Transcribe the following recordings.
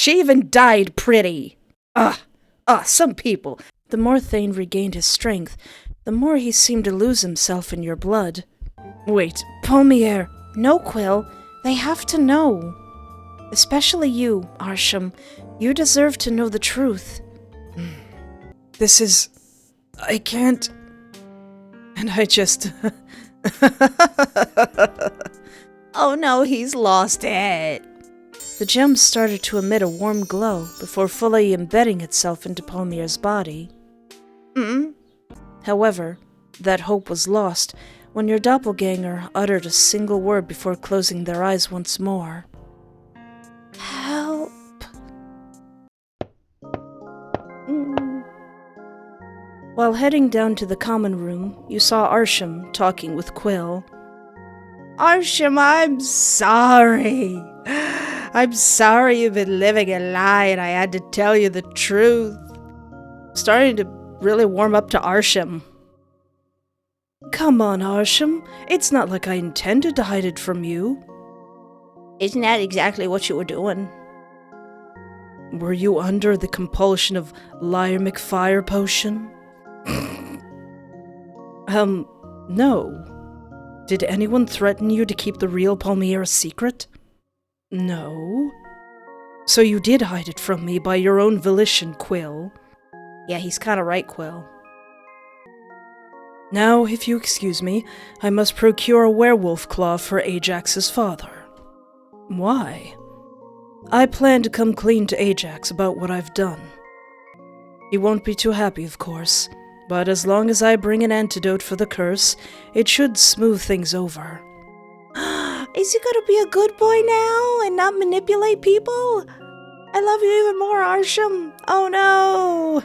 She even died pretty. Some people. The more Thane regained his strength, the more he seemed to lose himself in your blood. Wait, Palmier. No, Quill. They have to know. Especially you, Arshem. You deserve to know the truth. I can't... And I just... Oh no, he's lost it. The gem started to emit a warm glow before fully embedding itself into Palmier's body. However, that hope was lost when your doppelganger uttered a single word before closing their eyes once more. Help. While heading down to the common room, you saw Arshem talking with Quill. Arshem, I'm sorry. I'm sorry you've been living a lie and I had to tell you the truth. Starting to really warm up to Arshem. Come on, Arshem. It's not like I intended to hide it from you. Isn't that exactly what you were doing? Were you under the compulsion of Liar McFire potion? No. Did anyone threaten you to keep the real Palmier a secret? No. So you did hide it from me by your own volition, Quill. Yeah, he's kinda right, Quill. Now, if you excuse me, I must procure a werewolf claw for Ajax's father. Why? I plan to come clean to Ajax about what I've done. He won't be too happy, of course, but as long as I bring an antidote for the curse, it should smooth things over. Is he gonna be a good boy now and not manipulate people? I love you even more, Arshem. Oh no!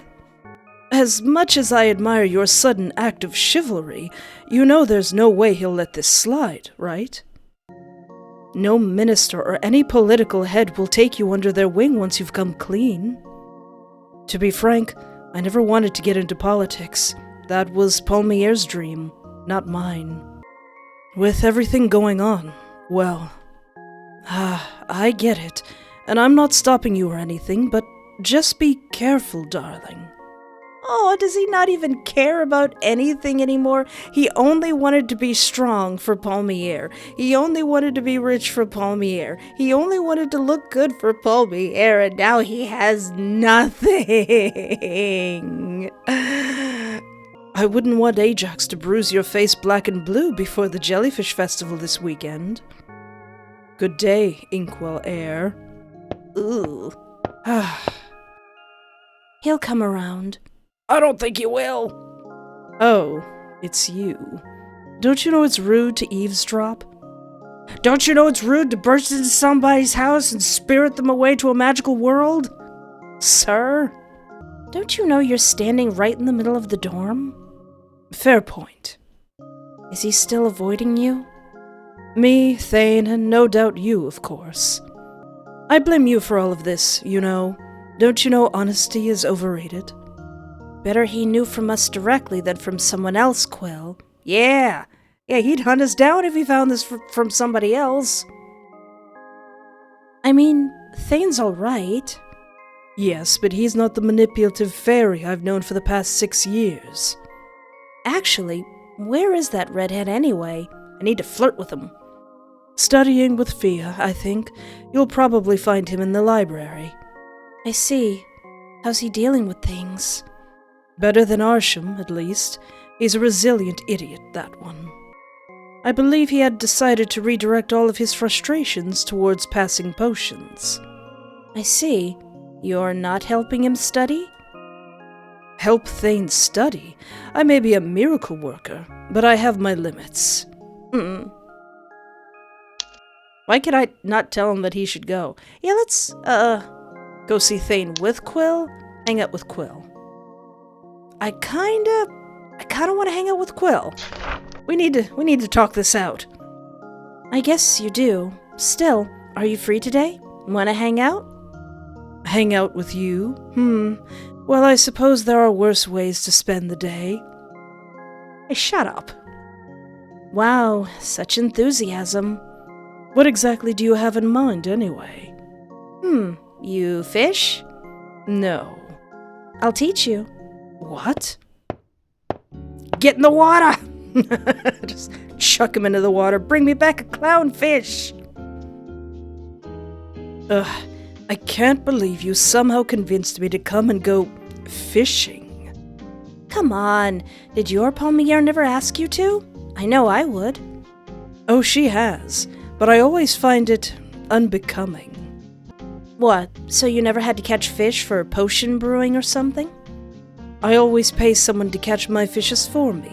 As much as I admire your sudden act of chivalry, you know there's no way he'll let this slide, right? No minister or any political head will take you under their wing once you've come clean. To be frank, I never wanted to get into politics. That was Palmier's dream, not mine. With everything going on, well, I get it, and I'm not stopping you or anything, but just be careful, darling. Oh, does he not even care about anything anymore? He only wanted to be strong for Palmier. He only wanted to be rich for Palmier. He only wanted to look good for Palmier, and now he has nothing. I wouldn't want Ajax to bruise your face black and blue before the Jellyfish Festival this weekend. Good day, Inkwell Heir. Ooh. He'll come around. I don't think he will. Oh, it's you. Don't you know it's rude to eavesdrop? Don't you know it's rude to burst into somebody's house and spirit them away to a magical world? Sir? Don't you know you're standing right in the middle of the dorm? Fair point. Is he still avoiding you? Me, Thane, and no doubt you, of course. I blame you for all of this, you know. Don't you know honesty is overrated? Better he knew from us directly than from someone else, Quill. Yeah, he'd hunt us down if he found this from somebody else. I mean, Thane's alright. Yes, but he's not the manipulative fairy I've known for the past 6 years. Actually, where is that redhead anyway? I need to flirt with him. Studying with Fia, I think. You'll probably find him in the library. I see. How's he dealing with things? Better than Arshem, at least. He's a resilient idiot, that one. I believe he had decided to redirect all of his frustrations towards passing potions. I see. You're not helping him study? Help Thane study? I may be a miracle worker, but I have my limits. Why can I not tell him that he should go? Yeah, let's, go see Thane with Quill? Hang out with Quill. I kinda want to hang out with Quill. We need to talk this out. I guess you do. Still, are you free today? Wanna hang out? Hang out with you? Well, I suppose there are worse ways to spend the day. Hey, shut up. Wow, such enthusiasm. What exactly do you have in mind, anyway? You fish? No. I'll teach you. What? Get in the water! Just chuck him into the water. Bring me back a clownfish! Ugh, I can't believe you somehow convinced me to come and go fishing. Come on, did your Palmier never ask you to? I know I would. Oh, she has, but I always find it unbecoming. What, so you never had to catch fish for potion brewing or something? I always pay someone to catch my fishes for me.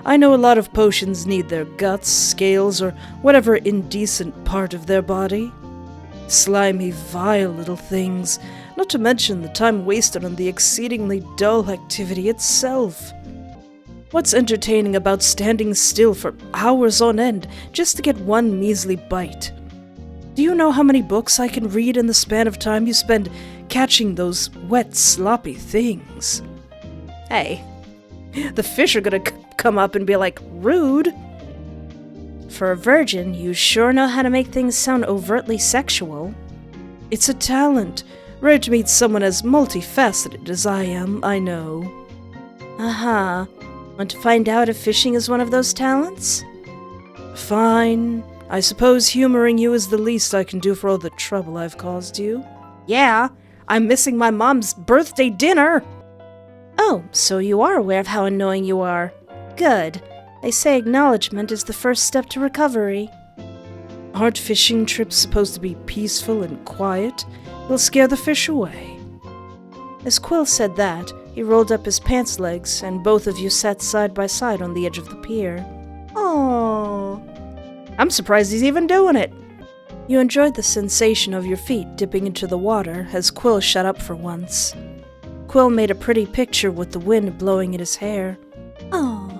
I know a lot of potions need their guts, scales, or whatever indecent part of their body. Slimy, vile little things, not to mention the time wasted on the exceedingly dull activity itself. What's entertaining about standing still for hours on end just to get one measly bite? Do you know how many books I can read in the span of time you spend catching those wet, sloppy things? Hey, the fish are gonna come up and be like, rude. For a virgin, you sure know how to make things sound overtly sexual. It's a talent. Rare to meet someone as multifaceted as I am, I know. Uh-huh. Want to find out if fishing is one of those talents? Fine. I suppose humoring you is the least I can do for all the trouble I've caused you. Yeah, I'm missing my mom's birthday dinner. Oh, so you are aware of how annoying you are. Good. They say acknowledgement is the first step to recovery. Aren't fishing trips supposed to be peaceful and quiet? They'll scare the fish away. As Quill said that, he rolled up his pants legs, and both of you sat side by side on the edge of the pier. Oh, I'm surprised he's even doing it. You enjoyed the sensation of your feet dipping into the water as Quill shut up for once. Quill made a pretty picture with the wind blowing in his hair. Oh,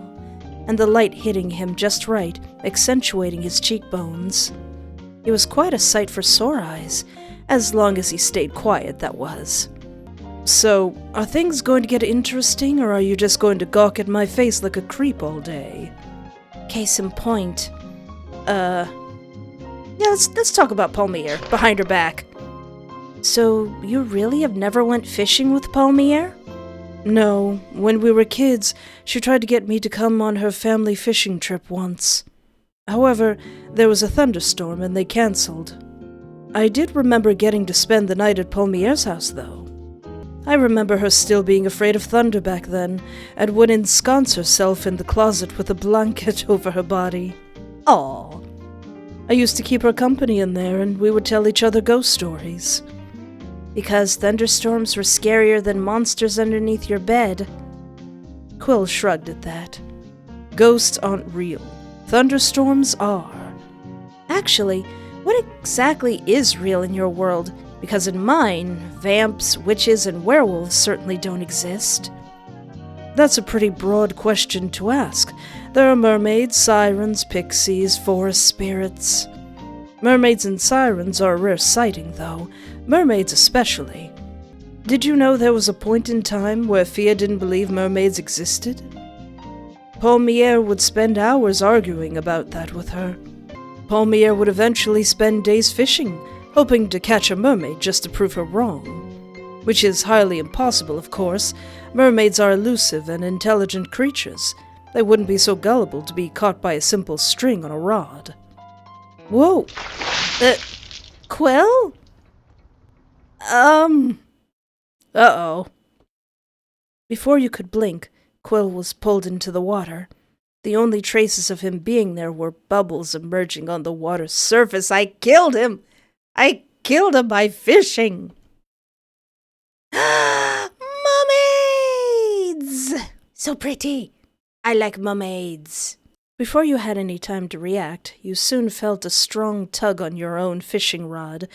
and the light hitting him just right, accentuating his cheekbones. He was quite a sight for sore eyes, as long as he stayed quiet, that was. So, are things going to get interesting, or are you just going to gawk at my face like a creep all day? Case in point. Yeah, let's talk about Palmier, behind her back. So, you really have never went fishing with Palmier? No, when we were kids, she tried to get me to come on her family fishing trip once. However, there was a thunderstorm and they cancelled. I did remember getting to spend the night at Palmier's house, though. I remember her still being afraid of thunder back then, and would ensconce herself in the closet with a blanket over her body. Aw. I used to keep her company in there, and we would tell each other ghost stories. Because thunderstorms were scarier than monsters underneath your bed. Quill shrugged at that. Ghosts aren't real. Thunderstorms are. Actually, what exactly is real in your world? Because in mine, vamps, witches, and werewolves certainly don't exist. That's a pretty broad question to ask. There are mermaids, sirens, pixies, forest spirits. Mermaids and sirens are a rare sighting, though. Mermaids especially. Did you know there was a point in time where Fia didn't believe mermaids existed? Palmier would spend hours arguing about that with her. Palmier would eventually spend days fishing, hoping to catch a mermaid just to prove her wrong. Which is highly impossible, of course. Mermaids are elusive and intelligent creatures. They wouldn't be so gullible to be caught by a simple string on a rod. Whoa! Quill? Uh-oh. Before you could blink, Quill was pulled into the water. The only traces of him being there were bubbles emerging on the water's surface. I killed him! I killed him by fishing! Mermaids! So pretty. I like mermaids. Before you had any time to react, you soon felt a strong tug on your own fishing rod.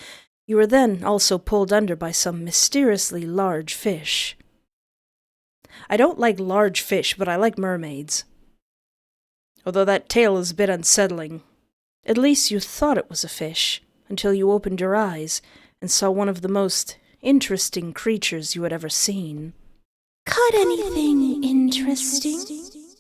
You were then also pulled under by some mysteriously large fish. I don't like large fish, but I like mermaids. Although that tail is a bit unsettling. At least you thought it was a fish, until you opened your eyes and saw one of the most interesting creatures you had ever seen. Caught anything interesting?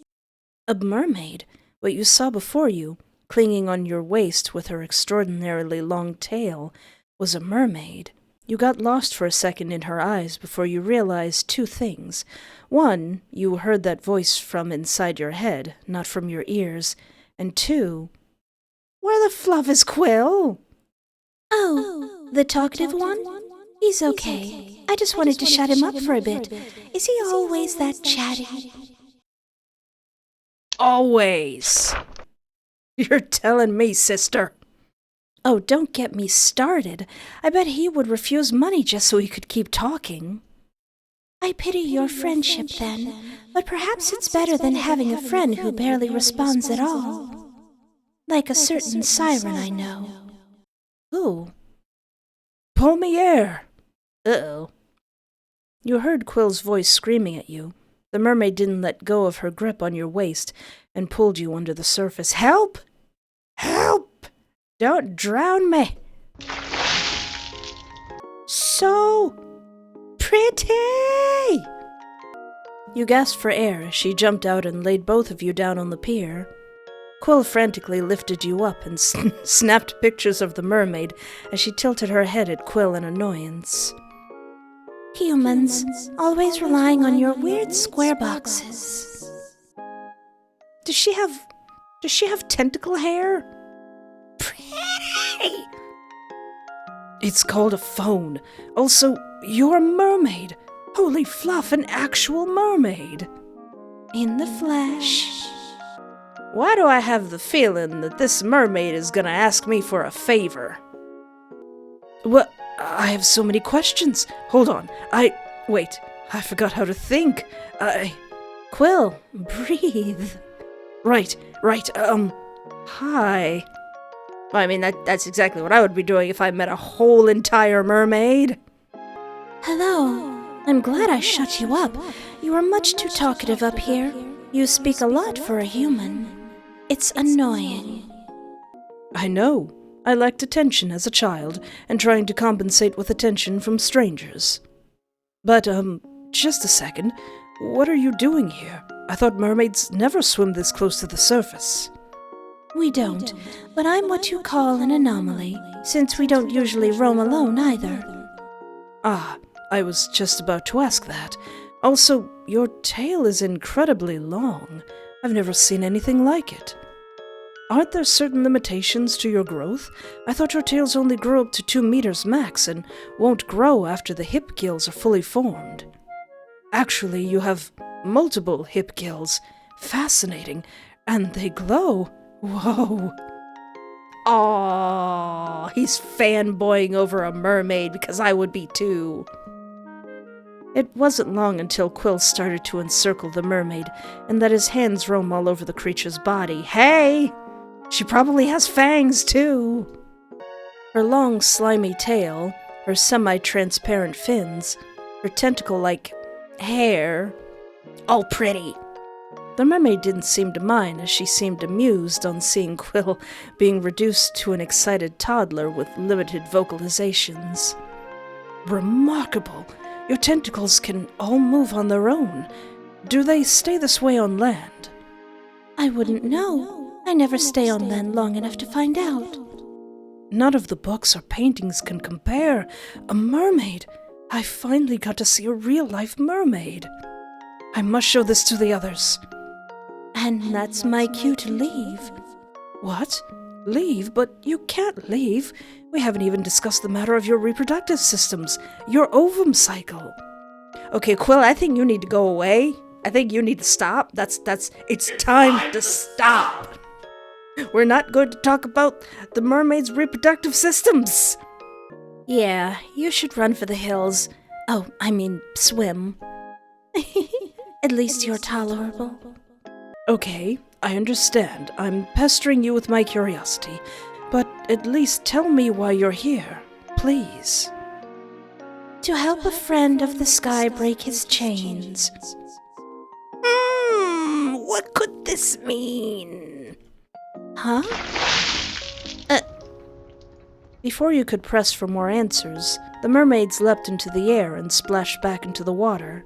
A mermaid, what you saw before you, clinging on your waist with her extraordinarily long tail, was a mermaid. You got lost for a second in her eyes before you realized two things. One, you heard that voice from inside your head, not from your ears. And two, where the fluff is Quill? Oh, the talkative one? He's okay. I just wanted to shut him up for a bit. Is he always that chatty? Always. You're telling me, sister. Oh, don't get me started. I bet he would refuse money just so he could keep talking. I pity your friendship then, but perhaps it's better than having a friend who barely responds at all. Like a certain siren I know. Who? Palmier. Uh-oh. You heard Quill's voice screaming at you. The mermaid didn't let go of her grip on your waist and pulled you under the surface. Help! Help! Don't drown me! So pretty! You gasped for air as she jumped out and laid both of you down on the pier. Quill frantically lifted you up and snapped pictures of the mermaid as she tilted her head at Quill in annoyance. Humans, always relying on your weird square boxes. Does she have tentacle hair? Pretty! It's called a phone. Also, you're a mermaid. Holy fluff, an actual mermaid. In the flesh. Why do I have the feeling that this mermaid is gonna ask me for a favor? Well, I have so many questions. Hold on. Wait, I forgot how to think. Quill, breathe. Right. Hi. I mean, that's exactly what I would be doing if I met a whole entire mermaid. Hello. I'm glad I shut you up. You are much too talkative up here. You speak a lot for a human. It's annoying. I know. I lacked attention as a child, and trying to compensate with attention from strangers. But, just a second. What are you doing here? I thought mermaids never swim this close to the surface. We don't, but I'm what you call an anomaly, since we don't usually roam alone either. Ah, I was just about to ask that. Also, your tail is incredibly long. I've never seen anything like it. Aren't there certain limitations to your growth? I thought your tails only grow up to 2 meters max and won't grow after the hip gills are fully formed. Actually, you have multiple hip gills. Fascinating. And they glow. Whoa. Aww, he's fanboying over a mermaid because I would be too. It wasn't long until Quill started to encircle the mermaid and let his hands roam all over the creature's body. Hey! She probably has fangs, too. Her long, slimy tail, her semi-transparent fins, her tentacle-like hair, all pretty. The mermaid didn't seem to mind, as she seemed amused on seeing Quill being reduced to an excited toddler with limited vocalizations. Remarkable! Your tentacles can all move on their own. Do they stay this way on land? I wouldn't know. I never stay on land long enough to find out. None of the books or paintings can compare. A mermaid! I finally got to see a real-life mermaid. I must show this to the others. And that's my cue to leave. What? Leave? But you can't leave. We haven't even discussed the matter of your reproductive systems, your ovum cycle. Okay, Quill, I think you need to go away. I think you need to stop. It's time to stop. We're not going to talk about the mermaid's reproductive systems. Yeah, you should run for the hills. Oh, I mean, swim. At least you're tolerable. Okay, I understand. I'm pestering you with my curiosity. But at least tell me why you're here, please. To help a friend of the sky break his chains. What could this mean? Huh? Before you could press for more answers, the mermaids leapt into the air and splashed back into the water.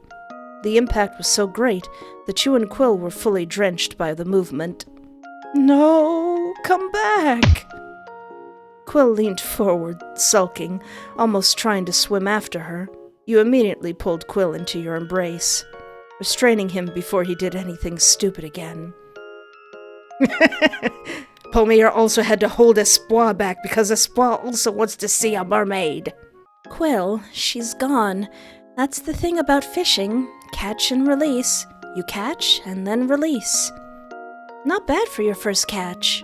The impact was so great that you and Quill were fully drenched by the movement. No, come back! Quill leaned forward, sulking, almost trying to swim after her. You immediately pulled Quill into your embrace, restraining him before he did anything stupid again. Palmier also had to hold Espoir back because Espoir also wants to see a mermaid. Quill, she's gone. That's the thing about fishing. Catch and release. You catch and then release. Not bad for your first catch.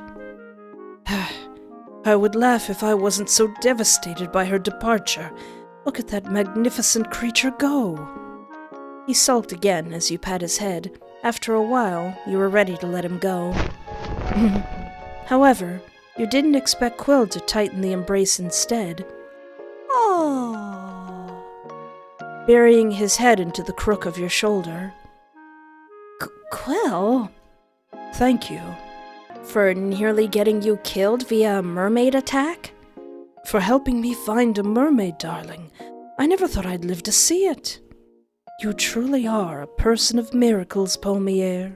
I would laugh if I wasn't so devastated by her departure. Look at that magnificent creature go. He sulked again as you pat his head. After a while, you were ready to let him go. However, you didn't expect Quill to tighten the embrace instead. Oh. Burying his head into the crook of your shoulder. Quill? Thank you. For nearly getting you killed via a mermaid attack? For helping me find a mermaid, darling. I never thought I'd live to see it. You truly are a person of miracles, Palmier.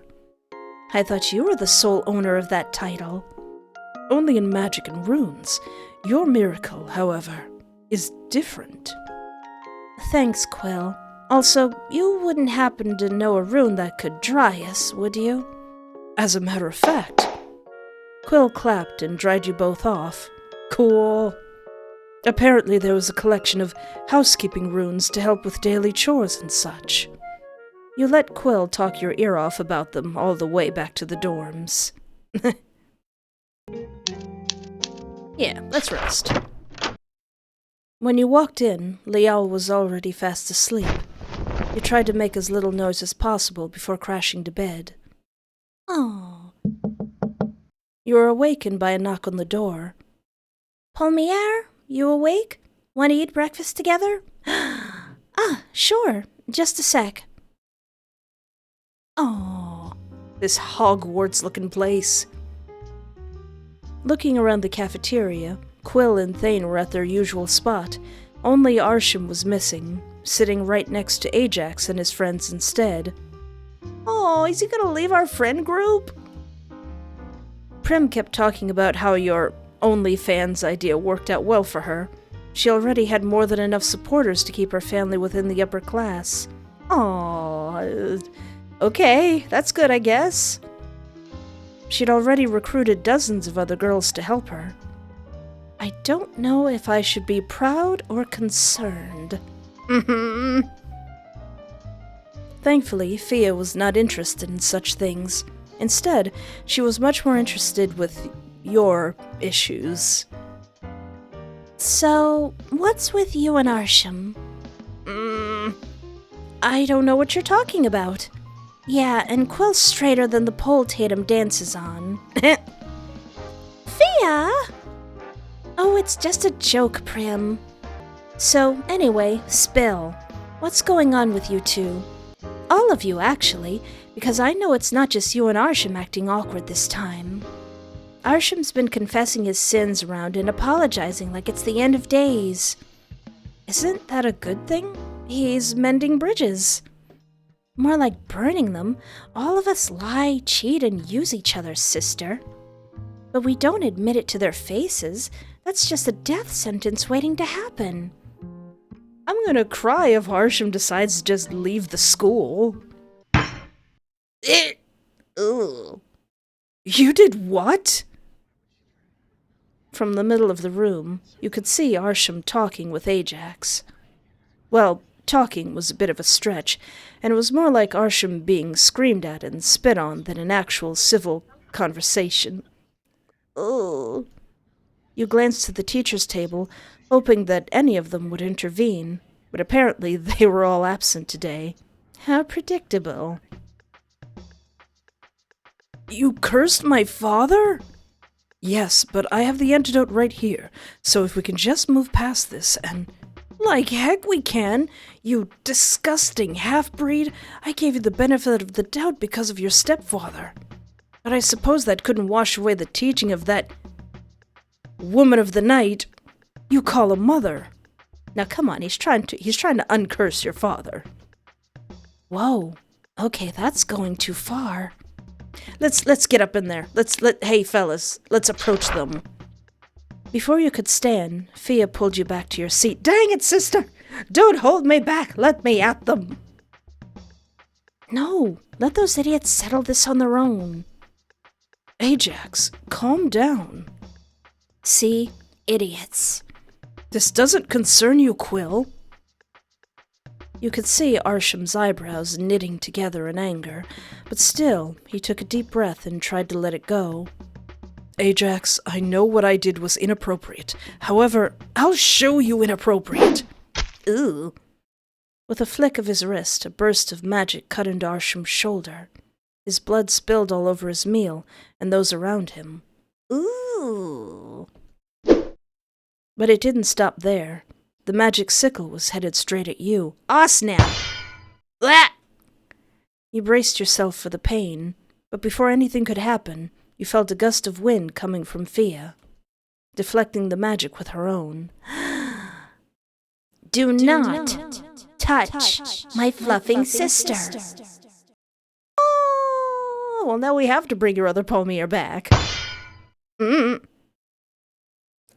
I thought you were the sole owner of that title. Only in magic and runes. Your miracle, however, is different. Thanks, Quill. Also, you wouldn't happen to know a rune that could dry us, would you? As a matter of fact. Quill clapped and dried you both off. Cool. Apparently there was a collection of housekeeping runes to help with daily chores and such. You let Quill talk your ear off about them all the way back to the dorms. Yeah, let's rest. When you walked in, Liao was already fast asleep. You tried to make as little noise as possible before crashing to bed. Oh. You were awakened by a knock on the door. Palmier, you awake? Want to eat breakfast together? Sure. Just a sec. Oh, this Hogwarts-looking place. Looking around the cafeteria, Quill and Thane were at their usual spot. Only Arshem was missing, sitting right next to Ajax and his friends instead. Oh, is he gonna leave our friend group? Prim kept talking about how your OnlyFans idea worked out well for her. She already had more than enough supporters to keep her family within the upper class. Aww, okay, that's good, I guess. She'd already recruited dozens of other girls to help her. I don't know if I should be proud or concerned. Thankfully, Fia was not interested in such things. Instead, she was much more interested with your issues. So, what's with you and Arshem? I don't know what you're talking about. Yeah, and Quill's straighter than the pole Tatum dances on. Fia! Oh, it's just a joke, Prim. So, anyway, spill. What's going on with you two? All of you, actually, because I know it's not just you and Arshem acting awkward this time. Arshem's been confessing his sins around and apologizing like it's the end of days. Isn't that a good thing? He's mending bridges. More like burning them. All of us lie, cheat, and use each other, sister. But we don't admit it to their faces. That's just a death sentence waiting to happen. I'm gonna cry if Arshem decides to just leave the school. Ugh. You did what? From the middle of the room, you could see Arshem talking with Ajax. Well, talking was a bit of a stretch, and it was more like Arshem being screamed at and spit on than an actual civil conversation. Ugh. You glanced to the teacher's table, hoping that any of them would intervene, but apparently they were all absent today. How predictable. You cursed my father? Yes, but I have the antidote right here, so if we can just move past this and... Like heck we can! You disgusting half-breed! I gave you the benefit of the doubt because of your stepfather. But I suppose that couldn't wash away the teaching of that... woman of the night you call a mother. Now come on, he's trying to uncurse your father. Whoa, okay, that's going too far. Let's get up in there. Hey fellas, let's approach them. Before you could stand, Fia pulled you back to your seat. Dang it, sister! Don't hold me back! Let me at them! No, let those idiots settle this on their own. Ajax, calm down. See? Idiots. This doesn't concern you, Quill. You could see Arshem's eyebrows knitting together in anger, but still, he took a deep breath and tried to let it go. Ajax, I know what I did was inappropriate. However, I'll show you inappropriate. Ooh. With a flick of his wrist, a burst of magic cut into Arshem's shoulder. His blood spilled all over his meal and those around him. Ooh. But it didn't stop there. The magic sickle was headed straight at you. Aw, snap! Blah! You braced yourself for the pain, but before anything could happen, you felt a gust of wind coming from Fia, deflecting the magic with her own. Do not touch my fluffing sister. Oh, well, now we have to bring your other Palmier back.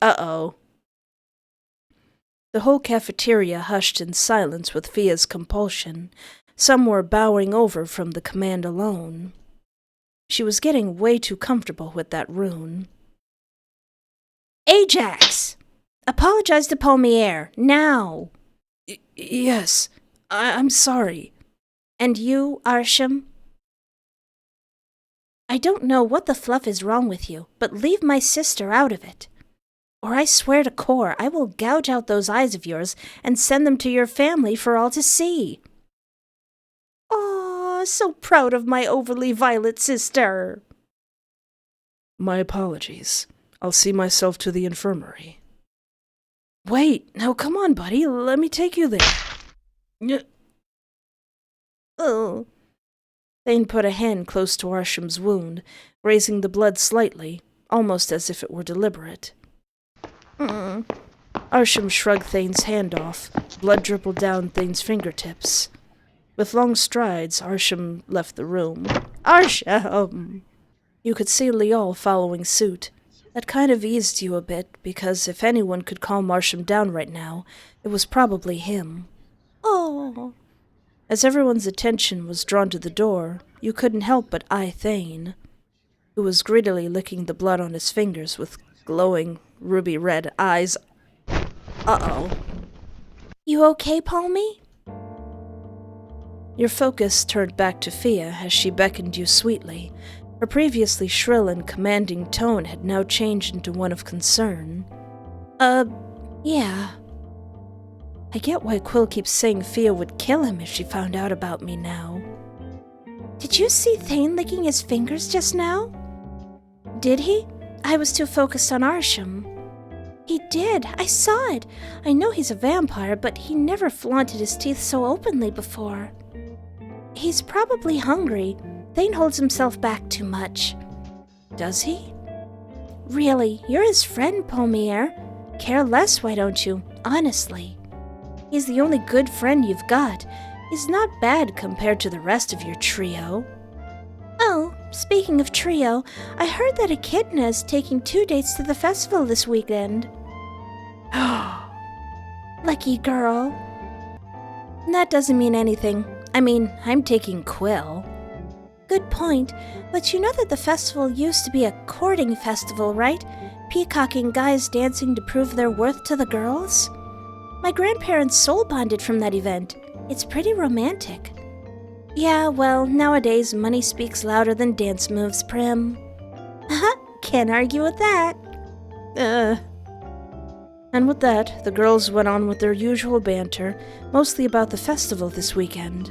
Uh-oh. The whole cafeteria hushed in silence with Fia's compulsion. Some were bowing over from the command alone. She was getting way too comfortable with that rune. Ajax! Apologize to Palmier, now! Yes, I'm sorry. And you, Arshem? I don't know what the fluff is wrong with you, but leave my sister out of it. Or I swear to Core, I will gouge out those eyes of yours and send them to your family for all to see. Aw, so proud of my overly violet sister. My apologies. I'll see myself to the infirmary. Wait, now come on, buddy. Let me take you there. Oh. Thane put a hand close to Arshem's wound, raising the blood slightly, almost as if it were deliberate. Arshem shrugged Thane's hand off. Blood dribbled down Thane's fingertips. With long strides, Arshem left the room. Arshem! You could see Lial following suit. That kind of eased you a bit, because if anyone could calm Arshem down right now, it was probably him. Oh. As everyone's attention was drawn to the door, you couldn't help but eye Thane, who was greedily licking the blood on his fingers with glowing, ruby-red eyes. Uh-oh. You okay, Palmy? Your focus turned back to Fia as she beckoned you sweetly. Her previously shrill and commanding tone had now changed into one of concern. Yeah. I get why Quill keeps saying Fia would kill him if she found out about me now. Did you see Thane licking his fingers just now? Did he? I was too focused on Arshem. He did. I saw it. I know he's a vampire, but he never flaunted his teeth so openly before. He's probably hungry. Thane holds himself back too much. Does he? Really, you're his friend, Palmier. Care less, why don't you? Honestly. He's the only good friend you've got. He's not bad compared to the rest of your trio. Oh, speaking of trio, I heard that Echidna is taking 2 dates to the festival this weekend. Lucky girl. That doesn't mean anything. I mean, I'm taking Quill. Good point, but you know that the festival used to be a courting festival, right? Peacocking guys dancing to prove their worth to the girls? My grandparents soul bonded from that event. It's pretty romantic. Yeah, well, nowadays money speaks louder than dance moves, Prim. Can't argue with that. And with that, the girls went on with their usual banter, mostly about the festival this weekend.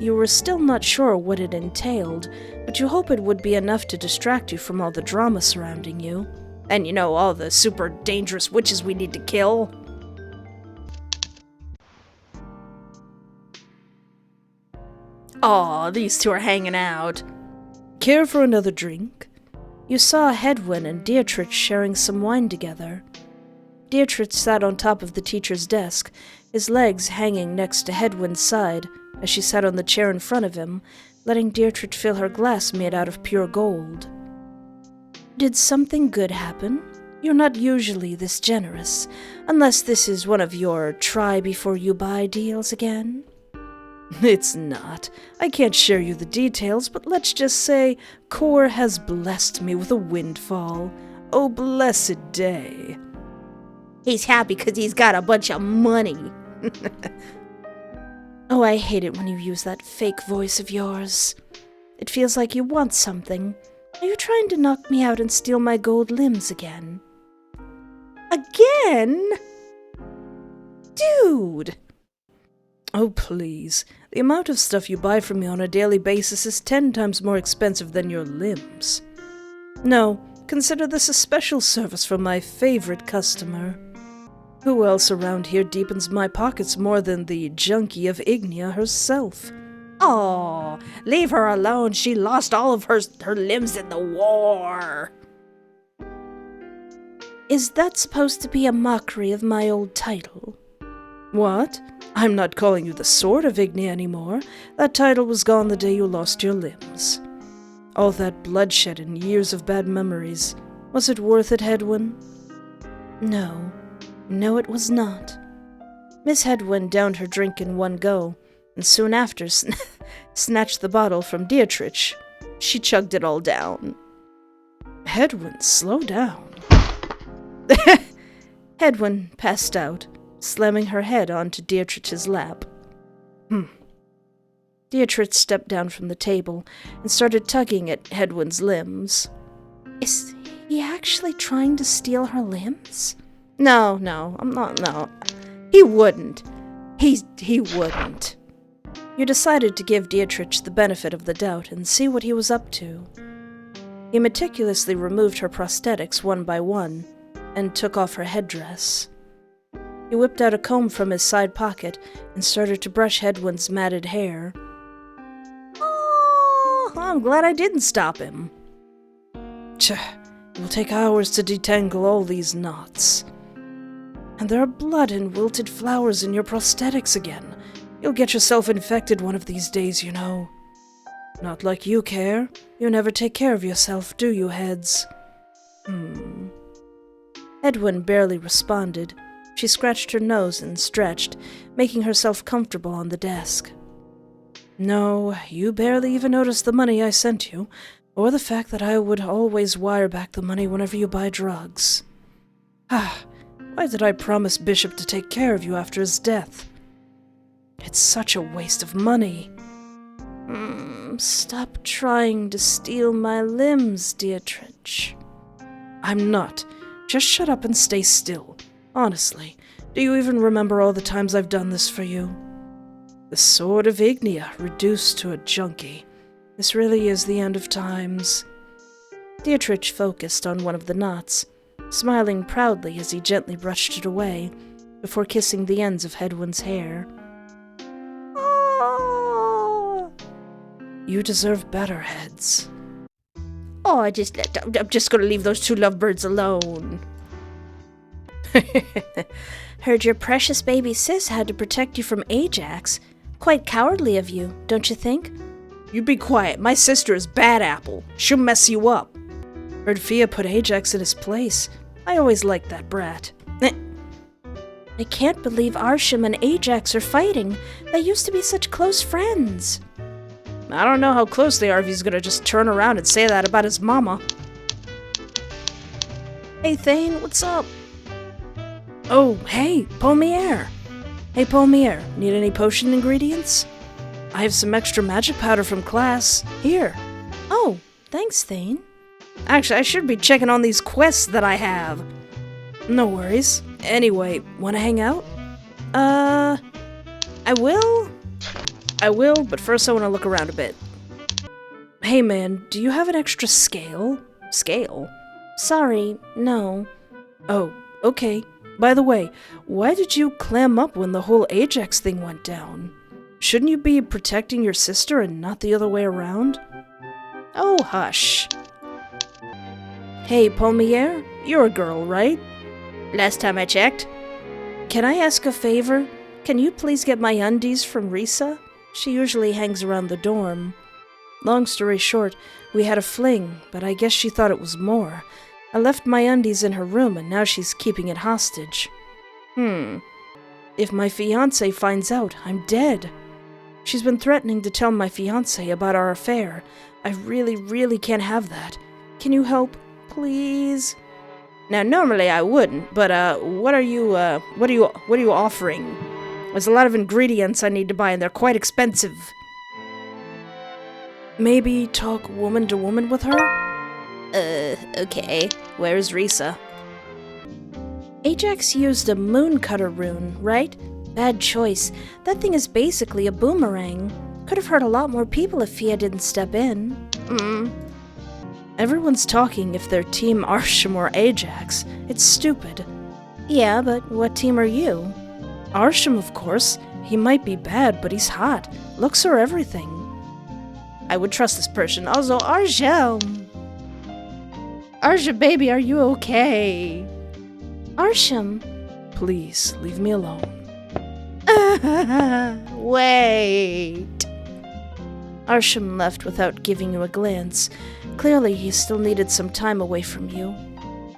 You were still not sure what it entailed, but you hope it would be enough to distract you from all the drama surrounding you. And you know, all the super dangerous witches we need to kill. Aw, these two are hanging out. Care for another drink? You saw Hedwin and Dietrich sharing some wine together. Dietrich sat on top of the teacher's desk, his legs hanging next to Hedwin's side, as she sat on the chair in front of him, letting Dietrich fill her glass made out of pure gold. Did something good happen? You're not usually this generous, unless this is one of your try-before-you-buy deals again. It's not. I can't share you the details, but let's just say Kor has blessed me with a windfall. Oh, blessed day. He's happy because he's got a bunch of money. Oh, I hate it when you use that fake voice of yours. It feels like you want something. Are you trying to knock me out and steal my gold limbs again? Again? Dude! Oh, please. The amount of stuff you buy from me on a daily basis is 10 times more expensive than your limbs. No, consider this a special service from my favorite customer. Who else around here deepens my pockets more than the junkie of Ignia herself? Oh, leave her alone. She lost all of her limbs in the war. Is that supposed to be a mockery of my old title? What? I'm not calling you the Sword of Ignia anymore. That title was gone the day you lost your limbs. All that bloodshed and years of bad memories. Was it worth it, Hedwin? No, it was not. Miss Hedwin downed her drink in one go, and soon after snatched the bottle from Dietrich. She chugged it all down. Hedwin, slow down. Hedwin passed out, slamming her head onto Dietrich's lap. Dietrich stepped down from the table and started tugging at Hedwin's limbs. Is he actually trying to steal her limbs? No, I'm not, no. He wouldn't. He wouldn't. You decided to give Dietrich the benefit of the doubt and see what he was up to. He meticulously removed her prosthetics one by one and took off her headdress. He whipped out a comb from his side pocket and started to brush Hedwin's matted hair. Oh, I'm glad I didn't stop him. It will take hours to detangle all these knots. And there are blood and wilted flowers in your prosthetics again. You'll get yourself infected one of these days, you know. Not like you care. You never take care of yourself, do you, Heads? Hedwin barely responded. She scratched her nose and stretched, making herself comfortable on the desk. No, you barely even noticed the money I sent you, or the fact that I would always wire back the money whenever you buy drugs. Why did I promise Bishop to take care of you after his death? It's such a waste of money. Stop trying to steal my limbs, Dietrich. I'm not. Just shut up and stay still. Honestly, do you even remember all the times I've done this for you? The Sword of Ignia reduced to a junkie. This really is the end of times. Dietrich focused on one of the knots, smiling proudly as he gently brushed it away, before kissing the ends of Hedwin's hair. Oh! You deserve better, Heads. Oh, I'm just gonna leave those two lovebirds alone. Heard your precious baby sis had to protect you from Ajax. Quite cowardly of you, don't you think? You be quiet. My sister is Bad Apple. She'll mess you up. Heard Fia put Ajax in his place. I always liked that brat. I can't believe Arshem and Ajax are fighting. They used to be such close friends. I don't know how close they are if he's gonna just turn around and say that about his mama. Hey, Thane, what's up? Oh, hey, Palmier. Hey, Palmier, need any potion ingredients? I have some extra magic powder from class. Here. Oh, thanks, Thane. Actually, I should be checking on these quests that I have. No worries. Anyway, wanna hang out? I will, but first I wanna look around a bit. Hey man, do you have an extra scale? Scale? Sorry, no. Oh, okay. By the way, why did you clam up when the whole Ajax thing went down? Shouldn't you be protecting your sister and not the other way around? Oh, hush. Hey, Palmier, you're a girl, right? Last time I checked. Can I ask a favor? Can you please get my undies from Risa? She usually hangs around the dorm. Long story short, we had a fling, but I guess she thought it was more. I left my undies in her room and now she's keeping it hostage. If my fiancé finds out, I'm dead. She's been threatening to tell my fiancé about our affair. I really, really can't have that. Can you help, please? Now, normally I wouldn't, but what are you offering? There's a lot of ingredients I need to buy, and they're quite expensive. Maybe talk woman to woman with her? Okay. Where's Risa? Ajax used a moon cutter rune, right? Bad choice. That thing is basically a boomerang. Could have hurt a lot more people if Fia didn't step in. Everyone's talking if they're Team Arshem or Ajax. It's stupid. Yeah, but what team are you? Arshem, of course. He might be bad, but he's hot. Looks are everything. I would trust this person. Also, Arshem! Arshem, baby, are you okay? Arshem! Please, leave me alone. Wait! Arshem left without giving you a glance. Clearly, he still needed some time away from you.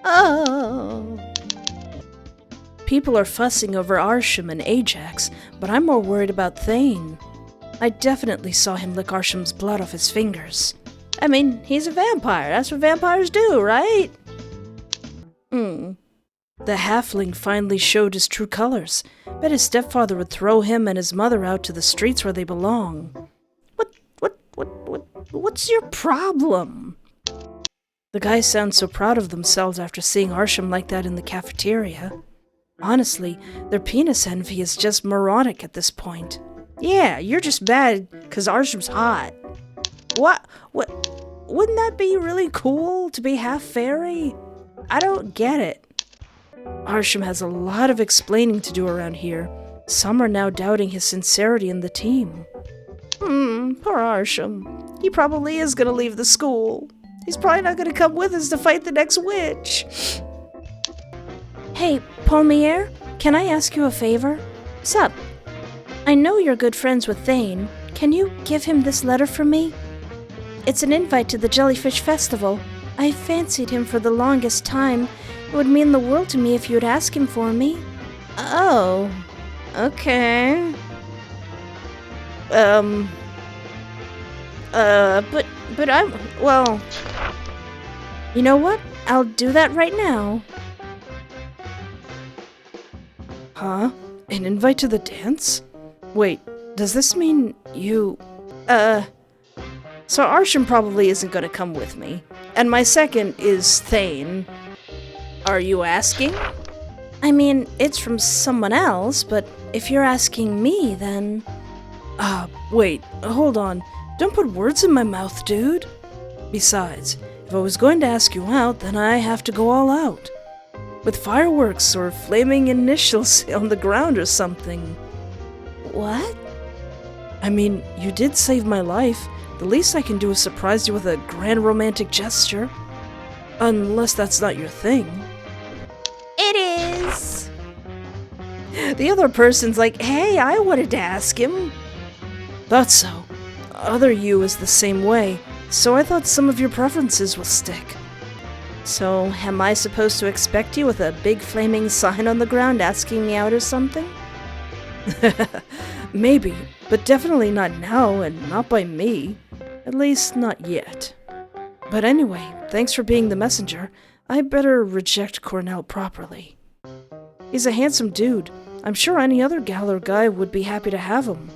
Oh! People are fussing over Arshem and Ajax, but I'm more worried about Thane. I definitely saw him lick Arshem's blood off his fingers. I mean, he's a vampire. That's what vampires do, right? The halfling finally showed his true colors. Bet his stepfather would throw him and his mother out to the streets where they belong. What's your problem? The guys sound so proud of themselves after seeing Arshem like that in the cafeteria. Honestly, their penis envy is just moronic at this point. Yeah, you're just bad because Arshem's hot. What? Wouldn't that be really cool to be half fairy? I don't get it. Arshem has a lot of explaining to do around here. Some are now doubting his sincerity in the team. Poor Arshem. He probably is gonna leave the school. He's probably not gonna come with us to fight the next witch. Hey, Palmier, can I ask you a favor? Sup? I know you're good friends with Thane. Can you give him this letter for me? It's an invite to the Jellyfish Festival. I fancied him for the longest time. It would mean the world to me if you'd ask him for me. Oh, okay. But well, you know what? I'll do that right now. Huh? An invite to the dance? Wait, does this mean you... So Arshem probably isn't gonna come with me. And my second is Thane. Are you asking? I mean, it's from someone else, but if you're asking me, then... Wait, hold on. Don't put words in my mouth, dude. Besides, if I was going to ask you out, then I have to go all out. With fireworks or flaming initials on the ground or something. What? I mean, you did save my life. The least I can do is surprise you with a grand romantic gesture. Unless that's not your thing. It is! The other person's like, hey, I wanted to ask him. Thought so. Other you is the same way, so I thought some of your preferences will stick. So, am I supposed to expect you with a big flaming sign on the ground asking me out or something? Maybe, but definitely not now and not by me. At least, not yet. But anyway, thanks for being the messenger. I better reject Cornell properly. He's a handsome dude. I'm sure any other gal or guy would be happy to have him.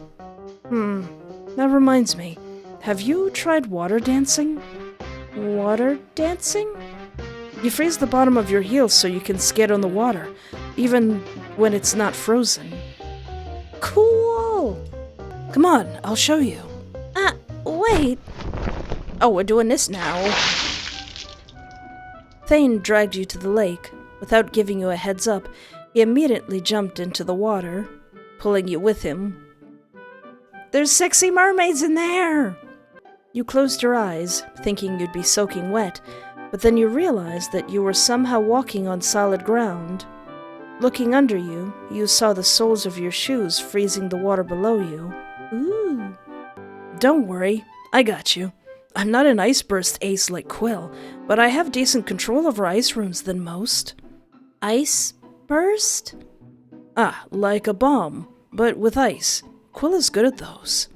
That reminds me. Have you tried water dancing? Water dancing? You freeze the bottom of your heels so you can skate on the water, even when it's not frozen. Cool! Come on, I'll show you. Wait. Oh, we're doing this now. Thane dragged you to the lake. Without giving you a heads up, he immediately jumped into the water, pulling you with him. There's sexy mermaids in there! You closed your eyes, thinking you'd be soaking wet, but then you realized that you were somehow walking on solid ground. Looking under you, you saw the soles of your shoes freezing the water below you. Ooh. Don't worry, I got you. I'm not an ice burst ace like Quill, but I have decent control over ice runes than most. Ice burst? Ah, like a bomb, but with ice. Quill is good at those.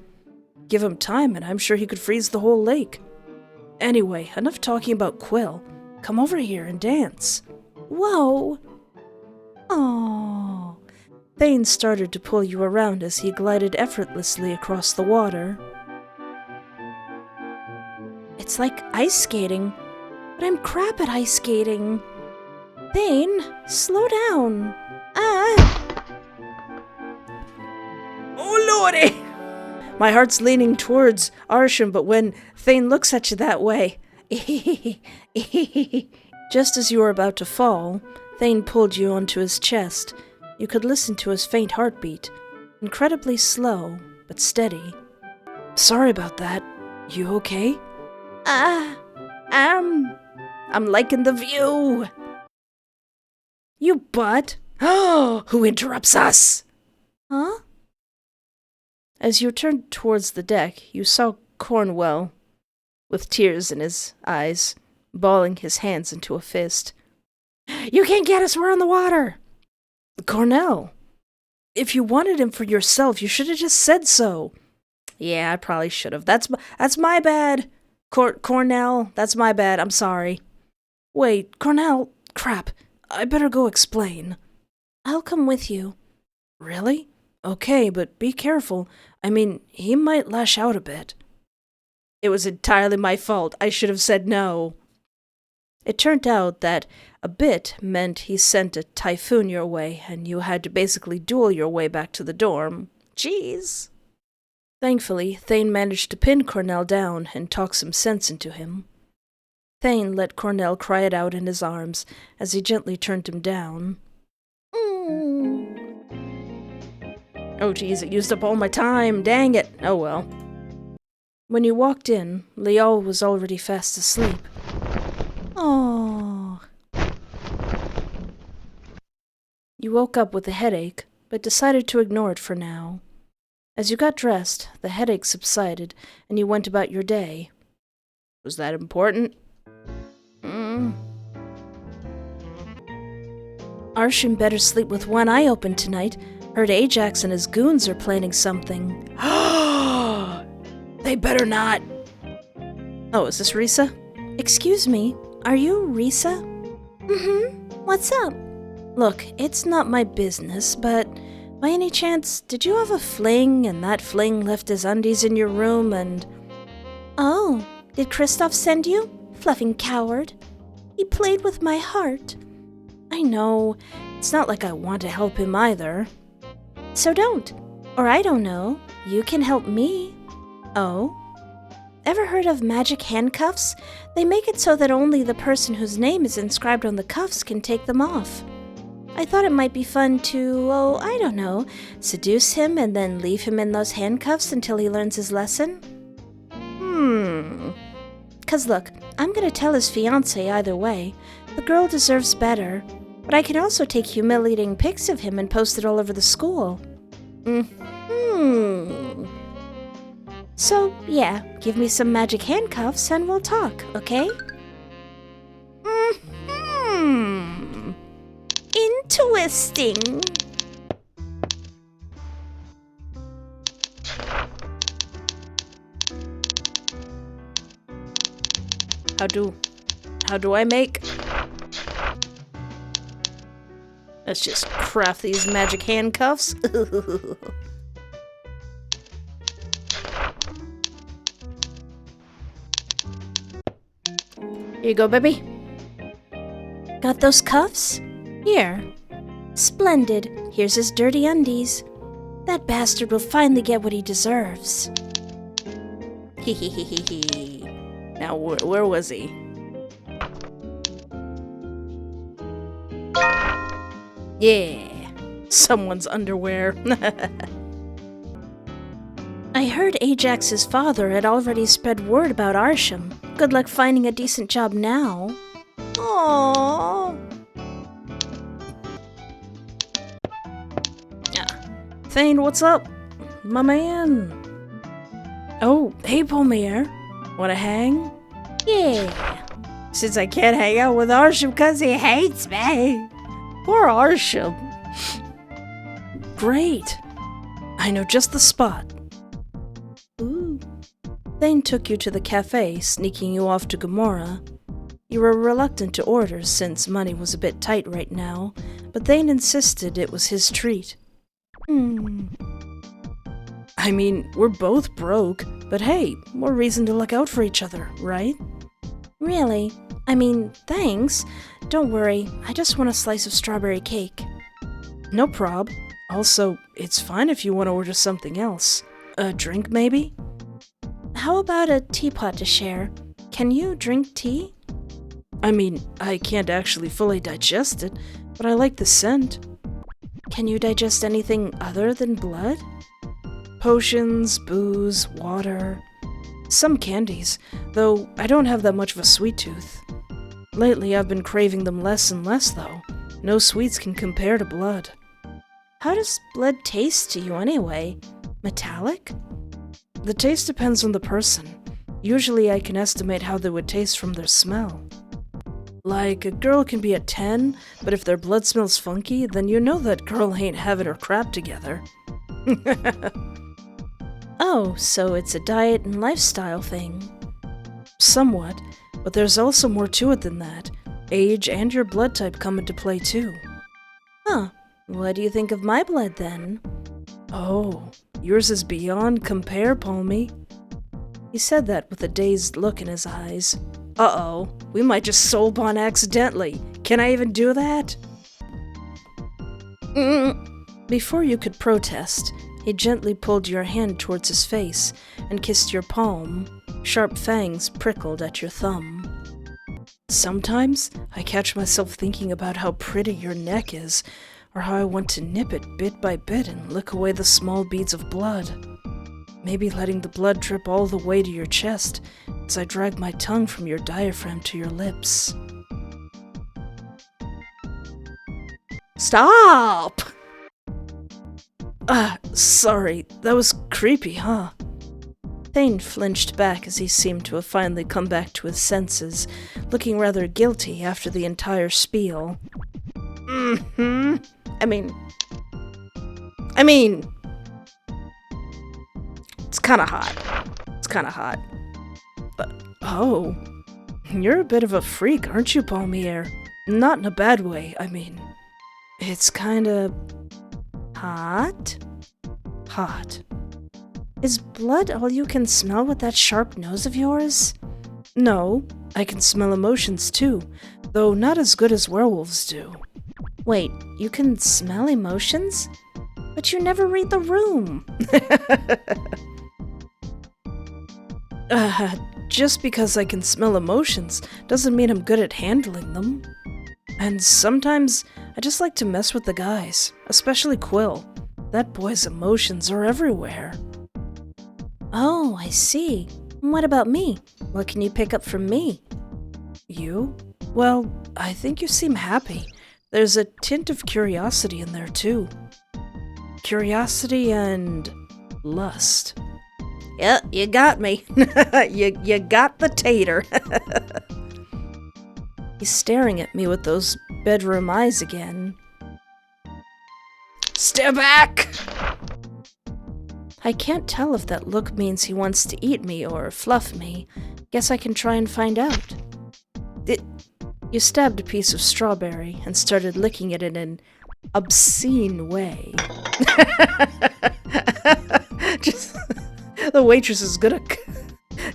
Give him time and I'm sure he could freeze the whole lake. Anyway, enough talking about Quill. Come over here and dance. Whoa! Oh. Thane started to pull you around as he glided effortlessly across the water. It's like ice skating, but I'm crap at ice skating. Thane, slow down. Ah! Oh lordy! My heart's leaning towards Arshem, but when Thane looks at you that way... Just as you were about to fall, Thane pulled you onto his chest. You could listen to his faint heartbeat. Incredibly slow, but steady. Sorry about that. You okay? I'm liking the view. You butt! Oh, who interrupts us? Huh? As you turned towards the deck, you saw Cornwell, with tears in his eyes, balling his hands into a fist. You can't get us, we're on the water! Cornell, if you wanted him for yourself, you should have just said so. Yeah, I probably should have. That's my bad. Cornell, that's my bad, I'm sorry. Wait, Cornell, crap, I better go explain. I'll come with you. Really? Okay, but be careful. I mean, he might lash out a bit. It was entirely my fault. I should have said no. It turned out that a bit meant he sent a typhoon your way, and you had to basically duel your way back to the dorm. Jeez. Thankfully, Thane managed to pin Cornell down and talk some sense into him. Thane let Cornell cry it out in his arms as he gently turned him down. Oh geez, it used up all my time, dang it, oh well. When you walked in, Lial was already fast asleep. Oh. You woke up with a headache, but decided to ignore it for now. As you got dressed, the headache subsided, and you went about your day. Was that important? Arshem better sleep with one eye open tonight. Heard Ajax and his goons are planning something. They better not. Oh, is this Risa? Excuse me, are you Risa? What's up? Look, it's not my business, but by any chance, did you have a fling and that fling left his undies in your room and... Oh, did Kristoff send you? Fluffing coward. He played with my heart. I know. It's not like I want to help him either. So don't. Or I don't know. You can help me. Oh? Ever heard of magic handcuffs? They make it so that only the person whose name is inscribed on the cuffs can take them off. I thought it might be fun to, I don't know, seduce him and then leave him in those handcuffs until he learns his lesson. 'Cause look, I'm gonna tell his fiancé either way. The girl deserves better. But I can also take humiliating pics of him and post it all over the school. So, yeah, give me some magic handcuffs and we'll talk, okay? Interesting. How do I make? Let's just craft these magic handcuffs. Here you go, baby. Got those cuffs? Here. Splendid. Here's his dirty undies. That bastard will finally get what he deserves. Now, where was he? Yeah, someone's underwear. I heard Ajax's father had already spread word about Arshem. Good luck finding a decent job now. Aww. Thane, what's up? My man. Oh, hey, Palmier. Wanna hang? Yeah. Since I can't hang out with Arshem because he hates me. Poor Arshem. Great. I know just the spot. Ooh. Thane took you to the cafe, sneaking you off to Gomorrah. You were reluctant to order since money was a bit tight right now, but Thane insisted it was his treat. I mean, we're both broke, but hey, more reason to look out for each other, right? Really? I mean, thanks. Don't worry, I just want a slice of strawberry cake. No prob. Also, it's fine if you want to order something else. A drink, maybe? How about a teapot to share? Can you drink tea? I mean, I can't actually fully digest it, but I like the scent. Can you digest anything other than blood? Potions, booze, water. Some candies, though I don't have that much of a sweet tooth. Lately, I've been craving them less and less, though. No sweets can compare to blood. How does blood taste to you anyway? Metallic? The taste depends on the person. Usually I can estimate how they would taste from their smell. Like, a girl can be a 10, but if their blood smells funky, then you know that girl ain't having her crap together. Oh, so it's a diet and lifestyle thing. Somewhat, but there's also more to it than that. Age and your blood type come into play too. Huh. What do you think of my blood then? Oh, yours is beyond compare, Palmy. He said that with a dazed look in his eyes. Uh-oh, we might just soul bond accidentally. Can I even do that? Before you could protest, he gently pulled your hand towards his face and kissed your palm. Sharp fangs prickled at your thumb. Sometimes I catch myself thinking about how pretty your neck is, or how I want to nip it bit by bit and lick away the small beads of blood. Maybe letting the blood drip all the way to your chest as I drag my tongue from your diaphragm to your lips. Stop! Sorry, that was creepy, huh? Thane flinched back as he seemed to have finally come back to his senses, looking rather guilty after the entire spiel. I mean, it's kinda hot. Oh, you're a bit of a freak, aren't you, Palmier? Not in a bad way, I mean. It's kinda... Hot? hot. Is blood all you can smell with that sharp nose of yours? No, I can smell emotions too, though not as good as werewolves do. Wait, you can smell emotions? But you never read the room. Just because I can smell emotions doesn't mean I'm good at handling them. And sometimes I just like to mess with the guys, especially Quill. That boy's emotions are everywhere. Oh, I see. What about me? What can you pick up from me? You? Well, I think you seem happy. There's a tint of curiosity in there too. Curiosity and lust. Yeah, you got me. you got the tater. He's staring at me with those bedroom eyes again. Step back! I can't tell if that look means he wants to eat me or fluff me. Guess I can try and find out. You stabbed a piece of strawberry and started licking it in an obscene way. Just, the waitress is gonna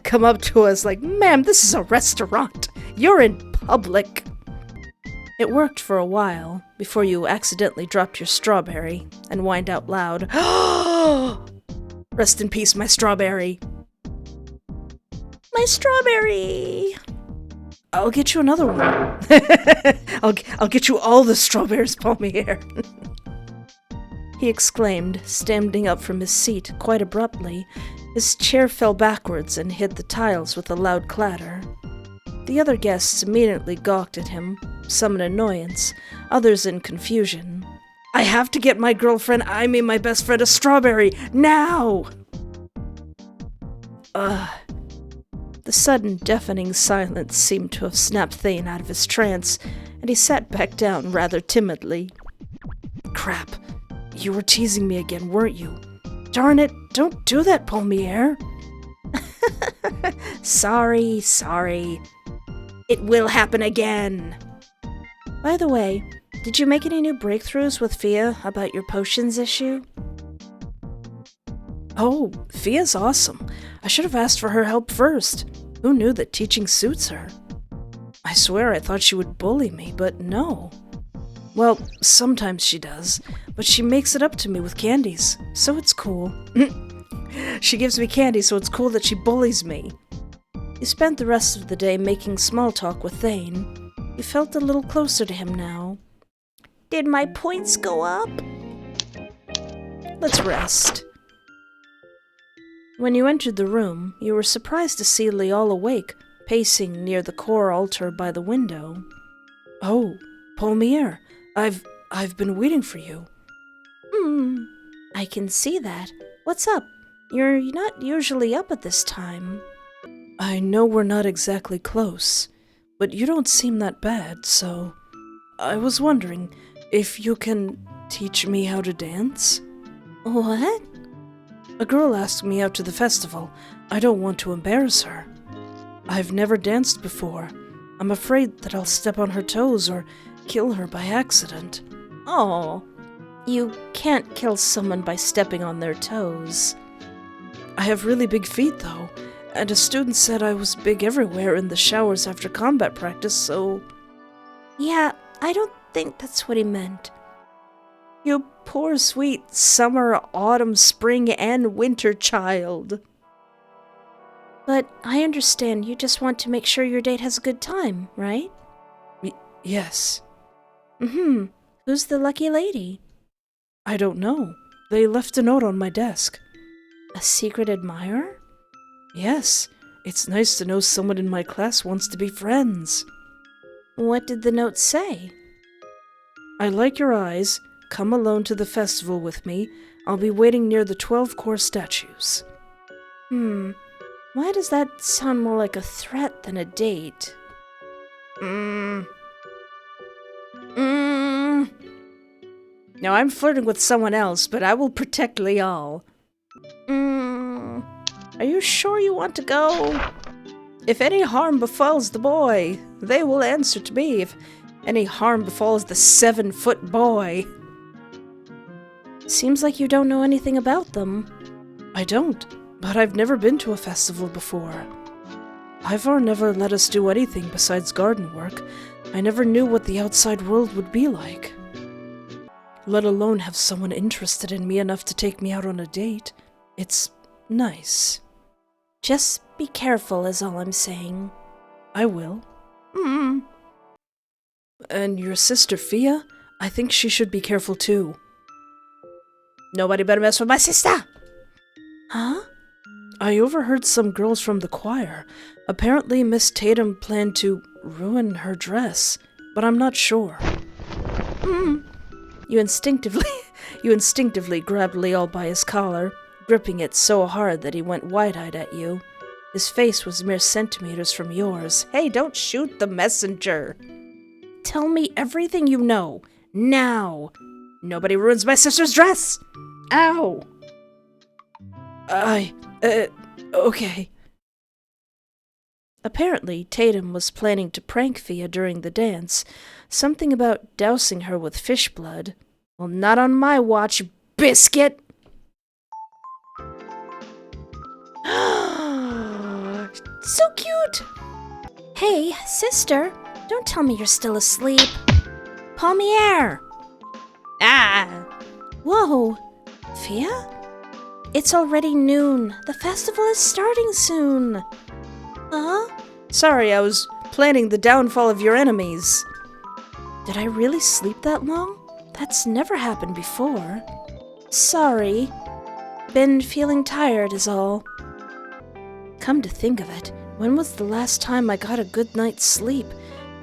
come up to us like, "Ma'am, this is a restaurant. You're in public." It worked for a while, before you accidentally dropped your strawberry and whined out loud, "Rest in peace, my strawberry." My strawberry! I'll get you another one. I'll get you all the strawberries, Palmier. He exclaimed, standing up from his seat quite abruptly. His chair fell backwards and hit the tiles with a loud clatter. The other guests immediately gawked at him, some in annoyance, others in confusion. "I have to get my my best friend, a strawberry, now!" The sudden, deafening silence seemed to have snapped Thane out of his trance, and he sat back down rather timidly. Crap. You were teasing me again, weren't you? Darn it, don't do that, Palmier. Sorry. It will happen again. By the way, did you make any new breakthroughs with Fia about your potions issue? Oh, Fia's awesome. I should have asked for her help first. Who knew that teaching suits her? I swear I thought she would bully me, but no. Well, sometimes she does, but she makes it up to me with candies, so it's cool. She gives me candy, so it's cool that she bullies me. He spent the rest of the day making small talk with Thane. He felt a little closer to him now. Did my points go up? Let's rest. When you entered the room, you were surprised to see Lial awake, pacing near the core altar by the window. Oh, Palmier, I've been waiting for you. I can see that. What's up? You're not usually up at this time. I know we're not exactly close, but you don't seem that bad, so I was wondering if you can teach me how to dance? What? A girl asked me out to the festival. I don't want to embarrass her. I've never danced before. I'm afraid that I'll step on her toes or kill her by accident. Oh, you can't kill someone by stepping on their toes. I have really big feet, though, and a student said I was big everywhere in the showers after combat practice, so... Yeah, I don't think that's what he meant. You poor sweet summer, autumn, spring, and winter child. But I understand you just want to make sure your date has a good time, right? Yes. Who's the lucky lady? I don't know. They left a note on my desk. A secret admirer? Yes. It's nice to know someone in my class wants to be friends. What did the note say? I like your eyes. Come alone to the festival with me. I'll be waiting near the 12 core statues. Why does that sound more like a threat than a date? Now I'm flirting with someone else, but I will protect Lial. Are you sure you want to go? If any harm befalls the boy, they will answer to me. If any harm befalls the 7-foot boy. Seems like you don't know anything about them. I don't, but I've never been to a festival before. Ivar never let us do anything besides garden work. I never knew what the outside world would be like. Let alone have someone interested in me enough to take me out on a date. It's nice. Just be careful is all I'm saying. I will. And your sister Fia? I think she should be careful too. Nobody better mess with my sister! Huh? I overheard some girls from the choir. Apparently Miss Tatum planned to ruin her dress, but I'm not sure. You instinctively grabbed Lial by his collar, gripping it so hard that he went wide-eyed at you. His face was mere centimeters from yours. Hey, don't shoot the messenger! Tell me everything you know, now! Nobody ruins my sister's dress! Ow! Okay. Apparently, Tatum was planning to prank Fia during the dance. Something about dousing her with fish blood. Well, not on my watch, biscuit! So cute! Hey, sister, don't tell me you're still asleep. Palmier! Whoa! Fia? It's already noon. The festival is starting soon. Huh? Sorry, I was planning the downfall of your enemies. Did I really sleep that long? That's never happened before. Sorry. Been feeling tired is all. Come to think of it, when was the last time I got a good night's sleep?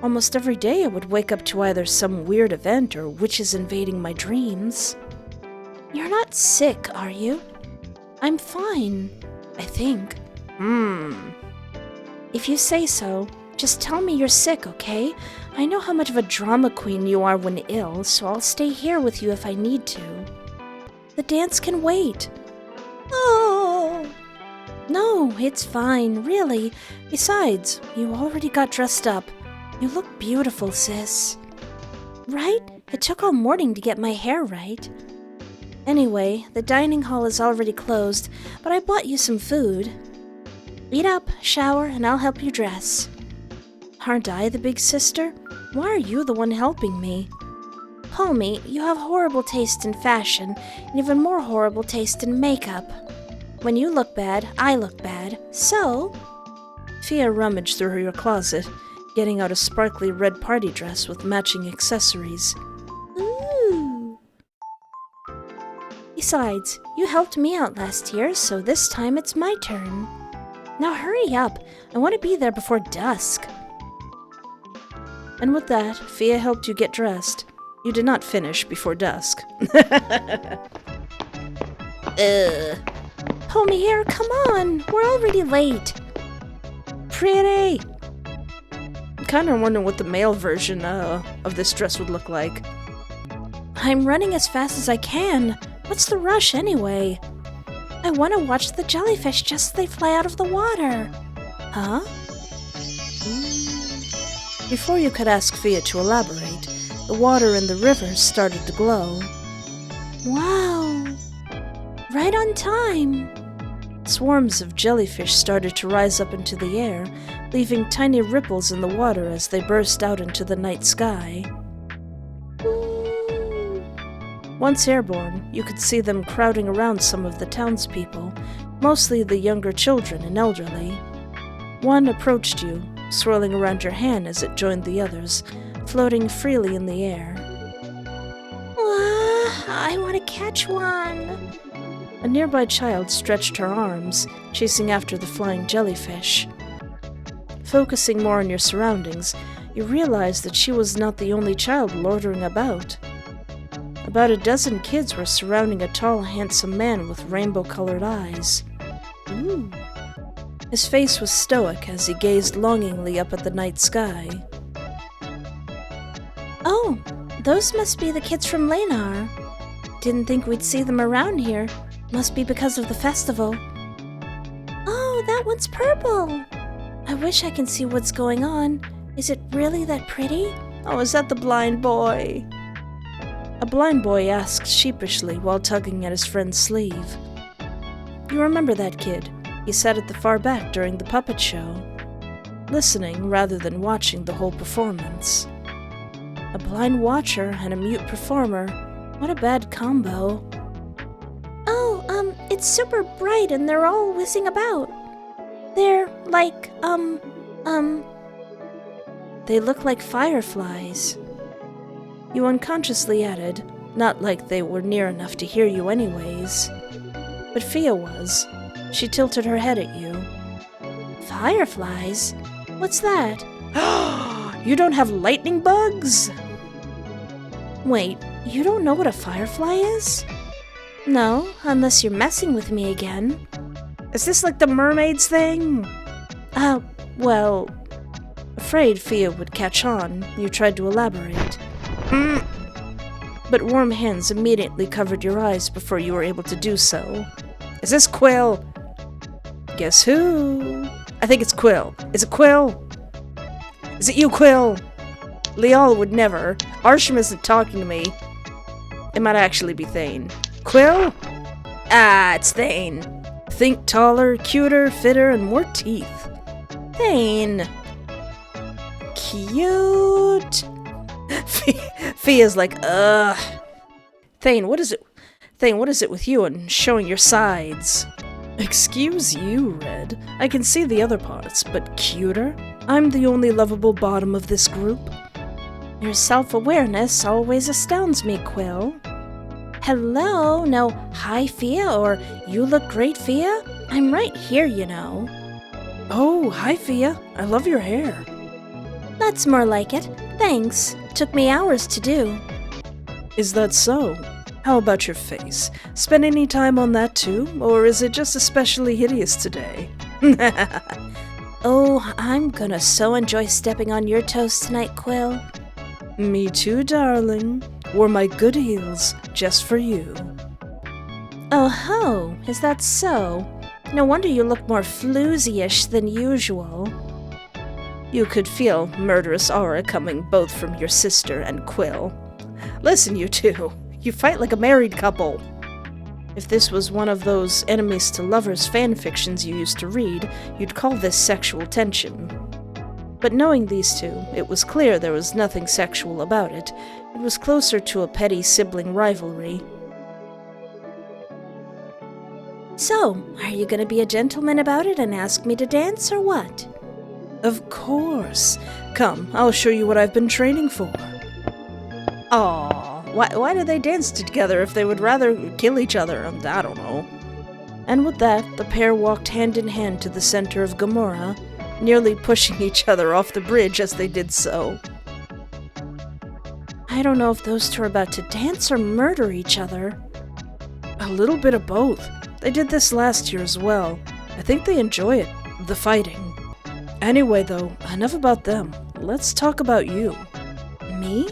Almost every day I would wake up to either some weird event or witches invading my dreams. You're not sick, are you? I'm fine, I think. If you say so, just tell me you're sick, okay? I know how much of a drama queen you are when ill, so I'll stay here with you if I need to. The dance can wait. Oh! No, it's fine, really. Besides, you already got dressed up. You look beautiful, sis. Right? It took all morning to get my hair right. Anyway, the dining hall is already closed, but I bought you some food. Eat up, shower, and I'll help you dress. Aren't I the big sister? Why are you the one helping me? Palmier, you have horrible taste in fashion, and even more horrible taste in makeup. When you look bad, I look bad, so... Fia rummaged through your closet, getting out a sparkly red party dress with matching accessories. Ooh! Besides, you helped me out last year, so this time it's my turn. Now hurry up, I want to be there before dusk. And with that, Fia helped you get dressed. You did not finish before dusk. Palmier, come on! We're already late. Pretty! I'm kind of wondering what the male version of this dress would look like. I'm running as fast as I can. What's the rush anyway? I want to watch the jellyfish just as they fly out of the water. Huh? Before you could ask Fia to elaborate, the water in the river started to glow. Wow! Right on time! Swarms of jellyfish started to rise up into the air, leaving tiny ripples in the water as they burst out into the night sky. Ooh. Once airborne, you could see them crowding around some of the townspeople, mostly the younger children and elderly. One approached you, swirling around your hand as it joined the others, floating freely in the air. I want to catch one. A nearby child stretched her arms, chasing after the flying jellyfish. Focusing more on your surroundings, you realized that she was not the only child loitering about. About a dozen kids were surrounding a tall, handsome man with rainbow-colored eyes. Ooh. His face was stoic as he gazed longingly up at the night sky. Oh, those must be the kids from Lanar. Didn't think we'd see them around here. Must be because of the festival. Oh, that one's purple! I wish I can see what's going on. Is it really that pretty? Oh, is that the blind boy? A blind boy asked sheepishly while tugging at his friend's sleeve. You remember that kid. He sat at the far back during the puppet show, listening rather than watching the whole performance. A blind watcher and a mute performer. What a bad combo. It's super bright and they're all whizzing about. They're like, They look like fireflies. You unconsciously added, not like they were near enough to hear you anyways. But Fia was. She tilted her head at you. Fireflies? What's that? You don't have lightning bugs? Wait, you don't know what a firefly is? No, unless you're messing with me again. Is this like the mermaids thing? Well... Afraid Fia would catch on, you tried to elaborate. But warm hands immediately covered your eyes before you were able to do so. Is this Quill? Guess who? I think it's Quill. Is it Quill? Is it you, Quill? Leal would never. Arshem isn't talking to me. It might actually be Thane. Quill? Ah, it's Thane. Think taller, cuter, fitter, and more teeth. Thane. Cute. Fia's like, ugh. Thane, what is it? Thane, what is it with you and showing your sides? Excuse you, Red. I can see the other parts, but cuter? I'm the only lovable bottom of this group. Your self-awareness always astounds me, Quill. Hello, no, hi, Fia, or you look great, Fia? I'm right here, you know. Oh, hi, Fia. I love your hair. That's more like it. Thanks. Took me hours to do. Is that so? How about your face? Spend any time on that too, or is it just especially hideous today? Oh, I'm gonna so enjoy stepping on your toes tonight, Quill. Me too, darling. Wore my good heels just for you. Oh ho, is that so? No wonder you look more floozy-ish than usual. You could feel murderous aura coming both from your sister and Quill. Listen, you two, you fight like a married couple. If this was one of those enemies to lovers fan fictions you used to read, you'd call this sexual tension. But knowing these two, it was clear there was nothing sexual about it. It was closer to a petty sibling rivalry. So, are you gonna be a gentleman about it and ask me to dance, or what? Of course. Come, I'll show you what I've been training for. Aw, why do they dance together if they would rather kill each other? I don't know. And with that, the pair walked hand in hand to the center of Gomorrah, nearly pushing each other off the bridge as they did so. I don't know if those two are about to dance or murder each other. A little bit of both. They did this last year as well. I think they enjoy it, the fighting. Anyway though, enough about them. Let's talk about you. Me?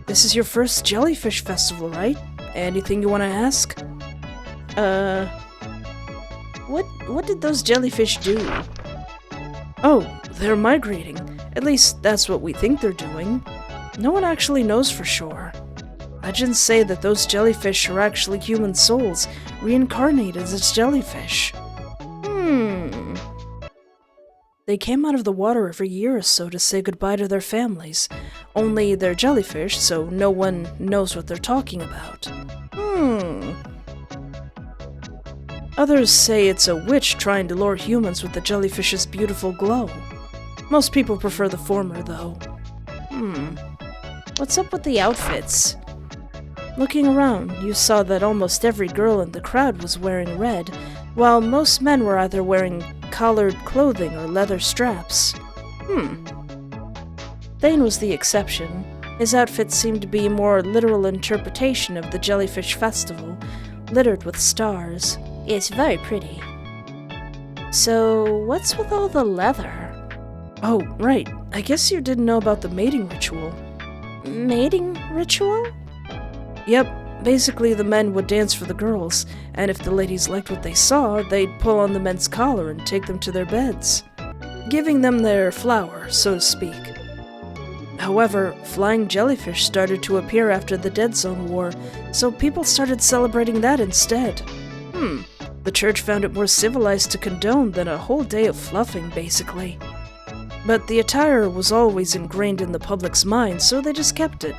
This is your first jellyfish festival, right? Anything you want to ask? What did those jellyfish do? Oh, they're migrating. At least that's what we think they're doing. No one actually knows for sure. Legends say that those jellyfish are actually human souls, reincarnated as jellyfish. They came out of the water every year or so to say goodbye to their families. Only they're jellyfish, so no one knows what they're talking about. Others say it's a witch trying to lure humans with the jellyfish's beautiful glow. Most people prefer the former, though. What's up with the outfits? Looking around, you saw that almost every girl in the crowd was wearing red, while most men were either wearing collared clothing or leather straps. Thane was the exception. His outfit seemed to be a more literal interpretation of the jellyfish festival, littered with stars. It's very pretty. So, what's with all the leather? Oh, right. I guess you didn't know about the mating ritual. Mating ritual? Yep, basically the men would dance for the girls, and if the ladies liked what they saw, they'd pull on the men's collar and take them to their beds, giving them their flower, so to speak. However, flying jellyfish started to appear after the Dead Zone War, so people started celebrating that instead. The church found it more civilized to condone than a whole day of fluffing, basically. But the attire was always ingrained in the public's mind, so they just kept it.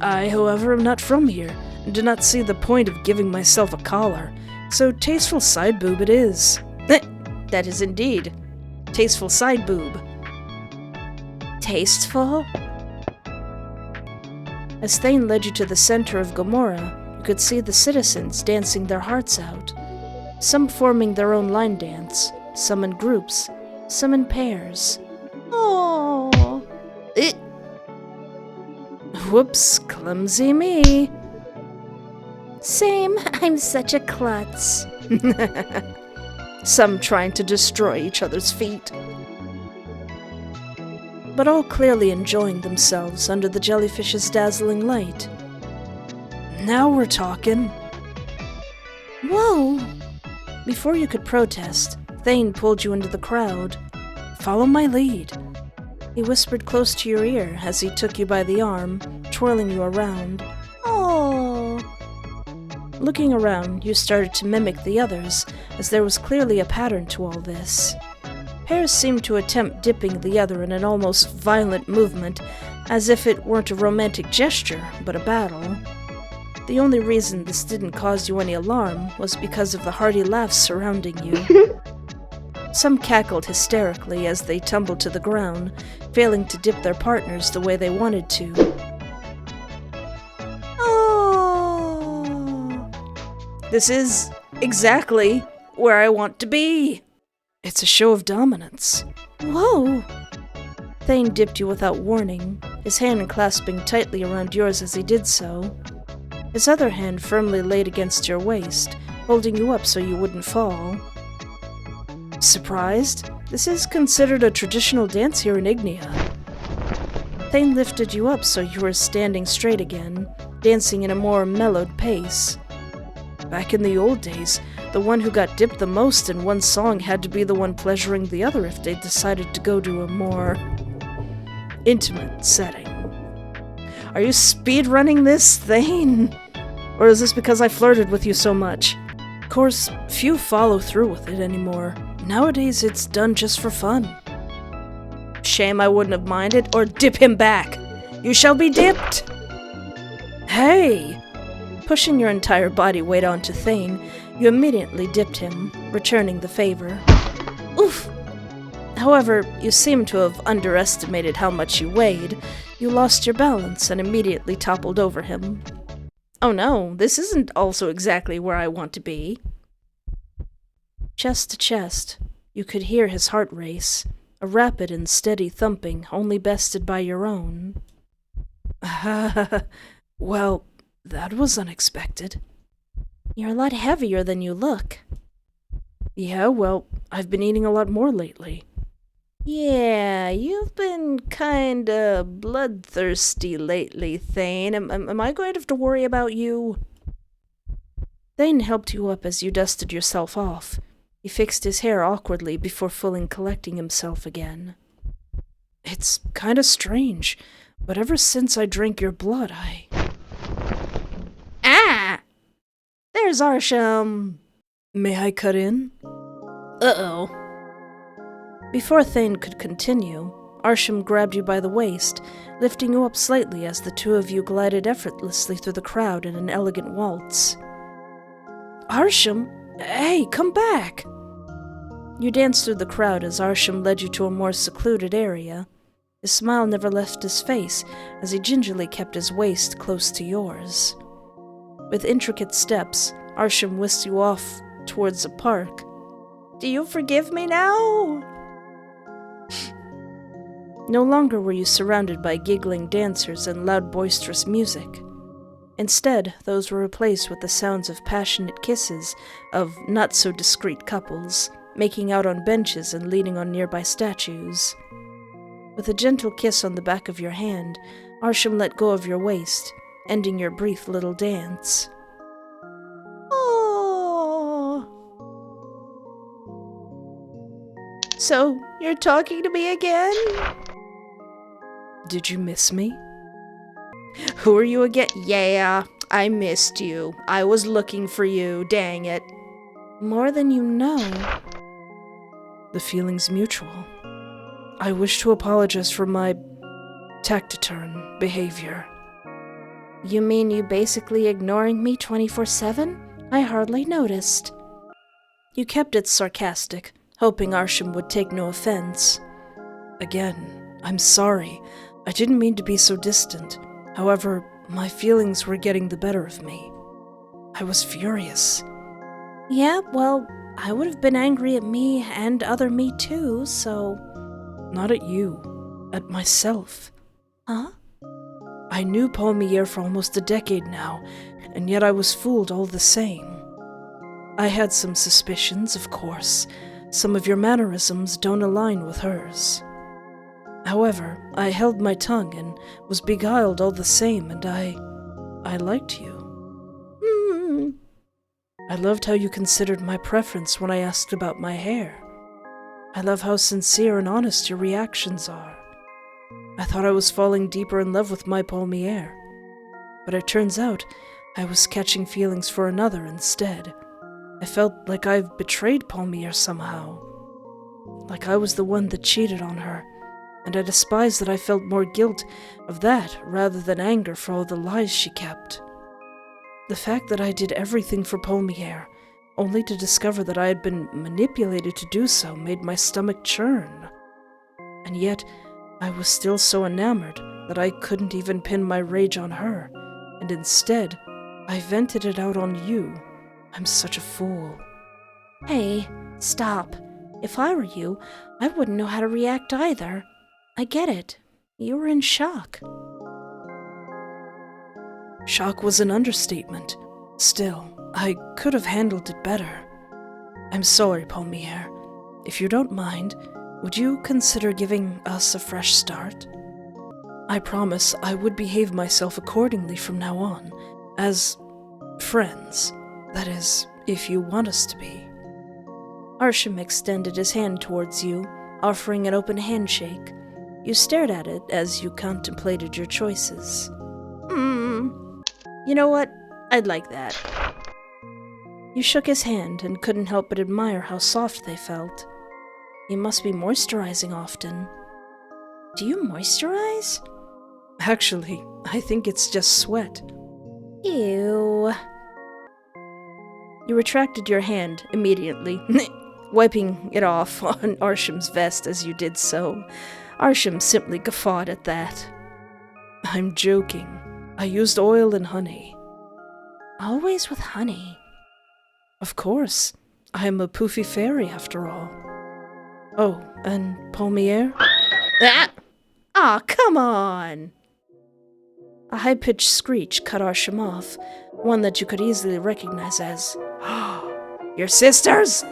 I, however, am not from here, and do not see the point of giving myself a collar, so tasteful side boob it is. That is indeed. Tasteful side boob. Tasteful? As Thane led you to the center of Gomorrah, you could see the citizens dancing their hearts out. Some forming their own line dance, some in groups, some in pairs. Oh. Whoops, clumsy me. Same, I'm such a klutz. Some trying to destroy each other's feet. But all clearly enjoying themselves under the jellyfish's dazzling light. Now we're talking. Whoa! Before you could protest, Thane pulled you into the crowd. Follow my lead. He whispered close to your ear as he took you by the arm, twirling you around. Oh! Looking around, you started to mimic the others, as there was clearly a pattern to all this. Pairs seemed to attempt dipping the other in an almost violent movement, as if it weren't a romantic gesture, but a battle. The only reason this didn't cause you any alarm was because of the hearty laughs surrounding you. Some cackled hysterically as they tumbled to the ground, failing to dip their partners the way they wanted to. Oh! This is exactly where I want to be. It's a show of dominance. Whoa! Thane dipped you without warning, his hand clasping tightly around yours as he did so. His other hand firmly laid against your waist, holding you up so you wouldn't fall. Surprised? This is considered a traditional dance here in Ignia. Thane lifted you up so you were standing straight again, dancing in a more mellowed pace. Back in the old days, the one who got dipped the most in one song had to be the one pleasuring the other if they decided to go to a more intimate setting. Are you speedrunning this, Thane? Or is this because I flirted with you so much? Of course, few follow through with it anymore. Nowadays, it's done just for fun. Shame I wouldn't have minded, or dip him back. You shall be dipped. Hey! Pushing your entire body weight onto Thane, you immediately dipped him, returning the favor. Oof! However, you seem to have underestimated how much you weighed. You lost your balance and immediately toppled over him. Oh no, this isn't also exactly where I want to be. Chest to chest, you could hear his heart race, a rapid and steady thumping only bested by your own. Well, that was unexpected. You're a lot heavier than you look. Yeah, well, I've been eating a lot more lately. Yeah, you've been kinda bloodthirsty lately, Thane. Am I going to have to worry about you? Thane helped you up as you dusted yourself off. He fixed his hair awkwardly before fully collecting himself again. It's kinda strange, but ever since I drank your blood, Ah! There's Arshem. May I cut in? Uh-oh. Before Thane could continue, Arshem grabbed you by the waist, lifting you up slightly as the two of you glided effortlessly through the crowd in an elegant waltz. Arshem? Hey, come back! You danced through the crowd as Arshem led you to a more secluded area. His smile never left his face as he gingerly kept his waist close to yours. With intricate steps, Arshem whisked you off towards a park. Do you forgive me now? No longer were you surrounded by giggling dancers and loud boisterous music. Instead, those were replaced with the sounds of passionate kisses of not-so-discreet couples, making out on benches and leaning on nearby statues. With a gentle kiss on the back of your hand, Arshem let go of your waist, ending your brief little dance. Oh. So, you're talking to me again? Did you miss me? Who are you again? Yeah, I missed you. I was looking for you, dang it. More than you know. The feeling's mutual. I wish to apologize for my taciturn behavior. You mean you basically ignoring me 24/7? I hardly noticed. You kept it sarcastic, hoping Arshem would take no offense. Again, I'm sorry. I didn't mean to be so distant. However, my feelings were getting the better of me. I was furious. Yeah, well, I would have been angry at me and other me too, so... Not at you. At myself. Huh? I knew Palmier for almost a decade now, and yet I was fooled all the same. I had some suspicions, of course. Some of your mannerisms don't align with hers. However, I held my tongue and was beguiled all the same, and I liked you. I loved how you considered my preference when I asked about my hair. I love how sincere and honest your reactions are. I thought I was falling deeper in love with my Palmier, but it turns out I was catching feelings for another instead. I felt like I've betrayed Palmier somehow, like I was the one that cheated on her, and I despise that I felt more guilt of that rather than anger for all the lies she kept. The fact that I did everything for Palmier, only to discover that I had been manipulated to do so, made my stomach churn. And yet, I was still so enamored that I couldn't even pin my rage on her, and instead, I vented it out on you. I'm such a fool. Hey, stop. If I were you, I wouldn't know how to react either. I get it. You were in shock. Shock was an understatement. Still, I could have handled it better. I'm sorry, Palmier. if you don't mind, would you consider giving us a fresh start? I promise I would behave myself accordingly from now on, as friends. That is, if you want us to be. Arshem extended his hand towards you, offering an open handshake. You stared at it as you contemplated your choices. You know what? I'd like that. You shook his hand and couldn't help but admire how soft they felt. He must be moisturizing often. Do you moisturize? Actually, I think it's just sweat. Ew. You retracted your hand immediately, wiping it off on Arshem's vest as you did so. Arshem simply guffawed at that. I'm joking. I used oil and honey. Always with honey. Of course. I am a poofy fairy, after all. Oh, and Palmier? Ah! Aw, come on! A high-pitched screech cut Arshem off, one that you could easily recognize as, Your sisters?